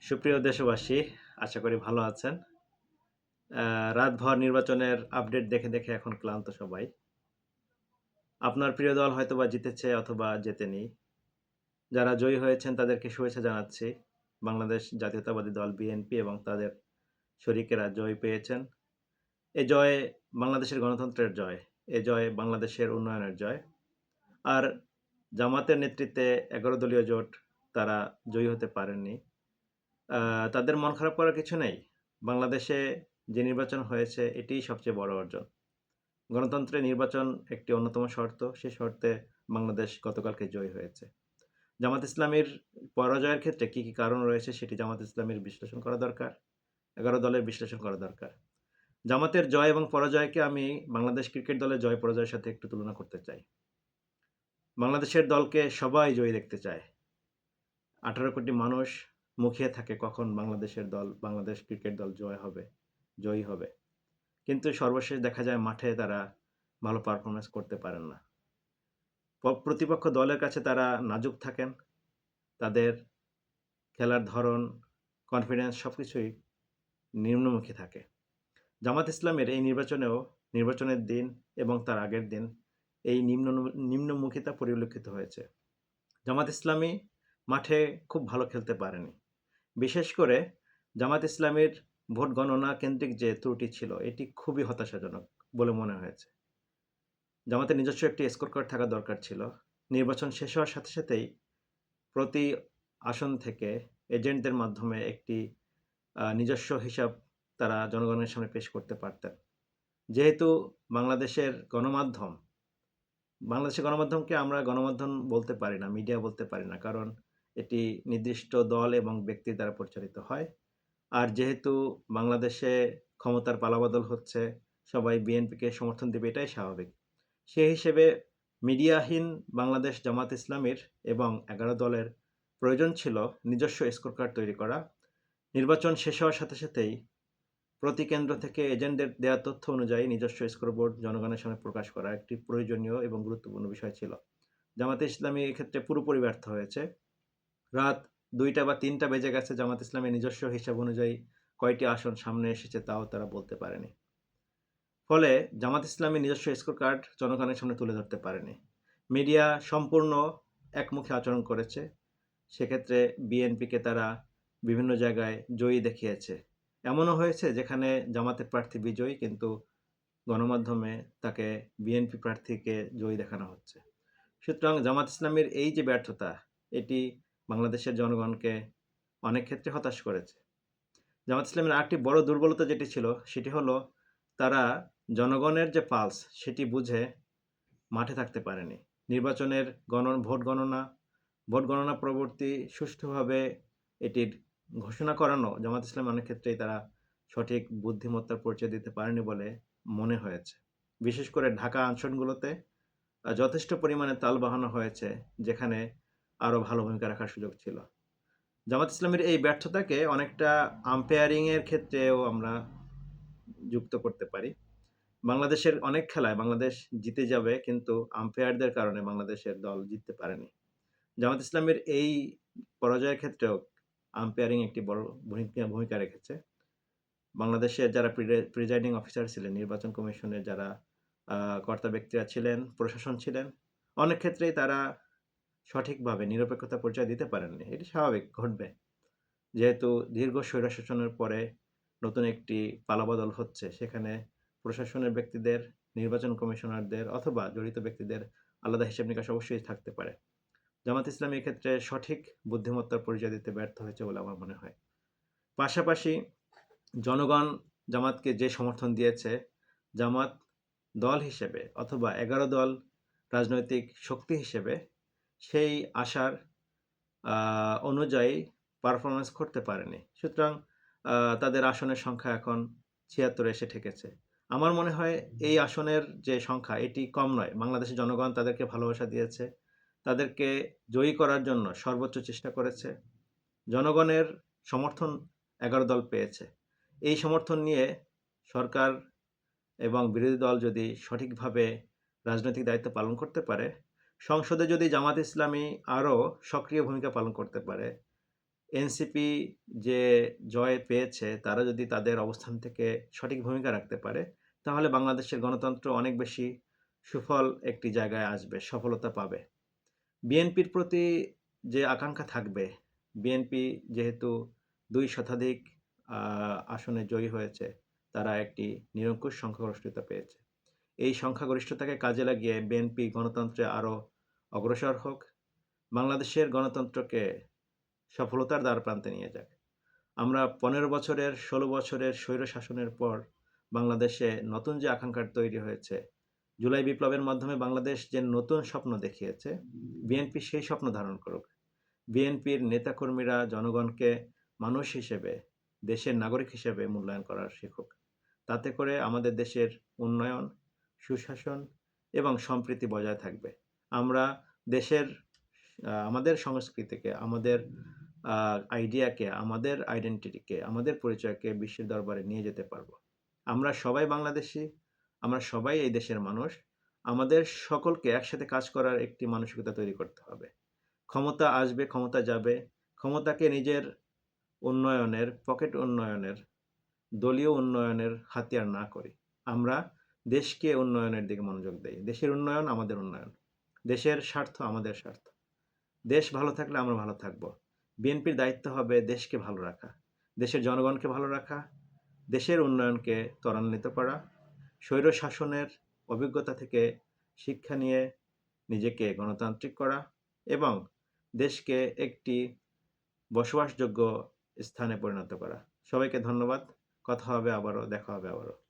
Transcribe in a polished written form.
সুপ্রিয় দেশবাসী, আশা করি ভালো আছেন। রাতভর নির্বাচনের আপডেট দেখে, দেখে এখন ক্লান্ত সবাই। আপনার প্রিয় দল হয়তোবা জিতেছে অথবা জেতেনি। যারা জয়ী হয়েছেন তাদেরকে শুভেচ্ছা জানাচ্ছি। বাংলাদেশ জাতীয়তাবাদী দল বিএনপি এবং তাদের শরিকেরা জয় পেয়েছেন। এ জয় বাংলাদেশের গণতন্ত্রের জয়। এ জয় বাংলাদেশের উন্নয়নের জয়। আর জামাতের নেতৃত্বে ১১ দলীয় জোট তারা জয়ী হতে পারেননি। তাদের মন খারাপ করার কিছু নেই। বাংলাদেশে যে নির্বাচন হয়েছে এটিই সবচেয়ে বড় অর্জন। গণতন্ত্রে নির্বাচন একটি অন্যতম শর্ত। সে শর্তে বাংলাদেশ গতকালকে জয়ী হয়েছে। জামাত ইসলামীর পরাজয়ের ক্ষেত্রে কী, কী কারণ রয়েছে সেটি জামাত ইসলামীর বিশ্লেষণ করা দরকার। ১১ দলের বিশ্লেষণ করা দরকার। জামাতের জয় এবং পরাজয়কে আমি বাংলাদেশ ক্রিকেট দলের জয় পরাজয়ের সাথে একটু তুলনা করতে চাই। বাংলাদেশের দলকে সবাই জয়ী দেখতে চায়। ১৮ কোটি মানুষ মুখিয়ে থাকে কখন বাংলাদেশের দল, বাংলাদেশ ক্রিকেট দল জয়ী হবে। কিন্তু সর্বশেষ দেখা যায় মাঠে তারা ভালো পারফরম্যান্স করতে পারেন না। প্রতিপক্ষ দলের কাছে তারা নাজুক থাকেন। তাদের খেলার ধরন, কনফিডেন্স সবকিছুই নিম্নমুখী থাকে। জামাত ইসলামের এই নির্বাচনের দিন এবং তার আগের দিন এই নিম্নমুখিতা পরিলক্ষিত হয়েছে। জামাত ইসলামী মাঠে খুব ভালো খেলতে পারেনি। বিশেষ করে জামাত ইসলামীর ভোট গণনা কেন্দ্রিক যে ত্রুটি ছিল এটি খুবই হতাশাজনক বলে মনে হয়েছে। জামাতের নিজস্ব একটি স্কোর কার্ড থাকা দরকার ছিল। নির্বাচন শেষ হওয়ার সাথে সাথেই প্রতি আসন থেকে এজেন্টদের মাধ্যমে একটি নিজস্ব হিসাব তারা জনগণের সামনে পেশ করতে পারতেন। যেহেতু বাংলাদেশের গণমাধ্যমকে আমরা গণমাধ্যম বলতে পারি না, মিডিয়া বলতে পারি না, কারণ এটি নির্দিষ্ট দল এবং ব্যক্তির দ্বারা পরিচালিত হয়। আর যেহেতু বাংলাদেশে ক্ষমতার পালাবদল হচ্ছে, সবাই বিএনপিকে সমর্থন দেবে এটাই স্বাভাবিক। সেই হিসেবে মিডিয়াহীন বাংলাদেশ জামাত ইসলামীর এবং ১১ দলের প্রয়োজন ছিল নিজস্ব স্কোর কার্ড তৈরি করা। নির্বাচন শেষ হওয়ার সাথে সাথেই প্রতি কেন্দ্র থেকে এজেন্টদের দেওয়া তথ্য অনুযায়ী নিজস্ব স্কোরবোর্ড জনগণের সামনে প্রকাশ করা একটি প্রয়োজনীয় এবং গুরুত্বপূর্ণ বিষয় ছিল। জামাতে ইসলামী এক্ষেত্রে পুরোপুরি ব্যর্থ হয়েছে। রাত ২টা বা ৩টা বেজে গেছে, জামাত ইসলামের নিজস্ব হিসাব অনুযায়ী কয়টি আসন সামনে এসেছে তাও তারা বলতে পারেনি। ফলে জামাত ইসলামী নিজস্ব স্কোর কার্ড জনগণের সামনে তুলে ধরতে পারেনি। মিডিয়া সম্পূর্ণ একমুখী আচরণ করেছে। সেক্ষেত্রে বিএনপিকে তারা বিভিন্ন জায়গায় জয়ী দেখিয়েছে। এমনও হয়েছে যেখানে জামাতের প্রার্থী বিজয়ী, কিন্তু গণমাধ্যমে তাকে বিএনপি প্রার্থীকে জয়ী দেখানো হচ্ছে। সুতরাং জামাত ইসলামীর এই যে ব্যর্থতা, এটি বাংলাদেশের জনগণকে অনেক ক্ষেত্রে হতাশ করেছে। জামাত ইসলামের আরেকটি বড় দুর্বলতা যেটি ছিল সেটি হলো তারা জনগণের যে পালস সেটি বুঝে মাঠে থাকতে পারেনি। নির্বাচনের ভোট গণনা পরবর্তী সুষ্ঠুভাবে এটির ঘোষণা করানো জামাত ইসলাম অনেক ক্ষেত্রেই তারা সঠিক বুদ্ধিমত্তার পরিচয় দিতে পারেনি বলে মনে হয়েছে। বিশেষ করে ঢাকা আসনগুলোতে যথেষ্ট পরিমাণে তাল বাহানো হয়েছে, যেখানে আরও ভালো ভূমিকা রাখার সুযোগ ছিল। জামাত ইসলামের এই ব্যর্থতাকে অনেকটা আম্পায়ারিংয়ের ক্ষেত্রেও আমরা যুক্ত করতে পারি। বাংলাদেশের অনেক খেলায় বাংলাদেশ জিতে যাবে, কিন্তু আম্পায়ারদের কারণে বাংলাদেশের দল জিততে পারেনি। জামাত ইসলামের এই পরাজয়ের ক্ষেত্রেও আম্পায়ারিং একটি বড় ভূমিকা রেখেছে। বাংলাদেশের যারা প্রিজাইডিং অফিসার ছিলেন, নির্বাচন কমিশনের যারা কর্তা ব্যক্তিরা ছিলেন, প্রশাসন ছিলেন, অনেক ক্ষেত্রেই তারা সঠিকভাবে নিরপেক্ষতা পরিচয় দিতে পারেননি। এটি স্বাভাবিক, ঘটবে। যেহেতু দীর্ঘ স্বৈরশাসনের পরে নতুন একটি পালাবদল হচ্ছে, সেখানে প্রশাসনের ব্যক্তিদের, নির্বাচন কমিশনারদের অথবা জড়িত ব্যক্তিদের আলাদা হিসাব নিকাশ অবশ্যই থাকতে পারে। জামাত ইসলামী এক্ষেত্রে সঠিক বুদ্ধিমত্তার পরিচয় দিতে ব্যর্থ হয়েছে বলে আমার মনে হয়। পাশাপাশি জনগণ জামাতকে যে সমর্থন দিয়েছে, জামাত দল হিসেবে অথবা ১১ দল রাজনৈতিক শক্তি হিসেবে সেই আশার অনুযায়ী পারফরমেন্স করতে পারেনি। সুতরাং তাদের আসনের সংখ্যা এখন ৭৬ এসে ঠেকেছে। আমার মনে হয় এই আসনের যে সংখ্যা এটি কম নয়। বাংলাদেশের জনগণ তাদেরকে ভালোবাসা দিয়েছে, তাদেরকে জয়ী করার জন্য সর্বোচ্চ চেষ্টা করেছে। জনগণের সমর্থন ১১ দল পেয়েছে। এই সমর্থন নিয়ে সরকার এবং বিরোধী দল যদি সঠিকভাবে রাজনৈতিক দায়িত্ব পালন করতে পারে, সংসদে যদি জামাত ইসলামী আরও সক্রিয় ভূমিকা পালন করতে পারে, এনসিপি যে জয় পেয়েছে তারা যদি তাদের অবস্থান থেকে সঠিক ভূমিকা রাখতে পারে, তাহলে বাংলাদেশের গণতন্ত্র অনেক বেশি সুফল একটি জায়গায় আসবে, সফলতা পাবে। বিএনপির প্রতি যে আকাঙ্ক্ষা থাকবে, বিএনপি যেহেতু ২ শতাধিক আসনে জয়ী হয়েছে, তারা একটি নিরঙ্কুশ সংখ্যাগরিষ্ঠতা পেয়েছে। এই সংখ্যাগরিষ্ঠতাকে কাজে লাগিয়ে বিএনপি গণতন্ত্রে আরও অগ্রসর হোক, বাংলাদেশের গণতন্ত্রকে সফলতার দ্বারপ্রান্তে নিয়ে যাক। আমরা ১৫ বছরের ১৬ বছরের স্বৈরশাসনের পর বাংলাদেশে নতুন যে আকাঙ্ক্ষা তৈরি হয়েছে, জুলাই বিপ্লবের মাধ্যমে বাংলাদেশ যে নতুন স্বপ্ন দেখিয়েছে, বিএনপি সেই স্বপ্ন ধারণ করুক। বিএনপির নেতাকর্মীরা জনগণকে মানুষ হিসেবে, দেশের নাগরিক হিসেবে মূল্যায়ন করা শিখুক। তাতে করে আমাদের দেশের উন্নয়ন, সুশাসন এবং সম্প্রীতি বজায় থাকবে। আমরা দেশের আমাদের সংস্কৃতিকে, আমাদের আইডিয়াকে, আমাদের আইডেন্টিটিকে, আমাদের পরিচয়কে বিশ্বের দরবারে নিয়ে যেতে পারবো। আমরা সবাই বাংলাদেশী, আমরা সবাই এই দেশের মানুষ। আমাদের সকলকে একসাথে কাজ করার একটি মানসিকতা তৈরি করতে হবে। ক্ষমতা আসবে, ক্ষমতা যাবে। ক্ষমতাকে নিজের উন্নয়নের, পকেট উন্নয়নের, দলীয় উন্নয়নের হাতিয়ার না করি। আমরা দেশকে উন্নয়নের দিকে মনোযোগ দেই। দেশের উন্নয়ন আমাদের উন্নয়ন। দেশের স্বার্থ আমাদের স্বার্থ। দেশ ভালো থাকলে আমরা ভালো থাকব। বিএনপির দায়িত্ব হবে দেশকে ভালো রাখা, দেশের জনগণকে ভালো রাখা, দেশের উন্নয়নকে ত্বরান্বিত করা, স্বৈরশাসনের অভিজ্ঞতা থেকে শিক্ষা নিয়ে নিজেকে গণতান্ত্রিক করা এবং দেশকে একটি বসবাসযোগ্য স্থানে পরিণত করা। সবাইকে ধন্যবাদ। কথা হবে আবারও, দেখা হবে আবারও।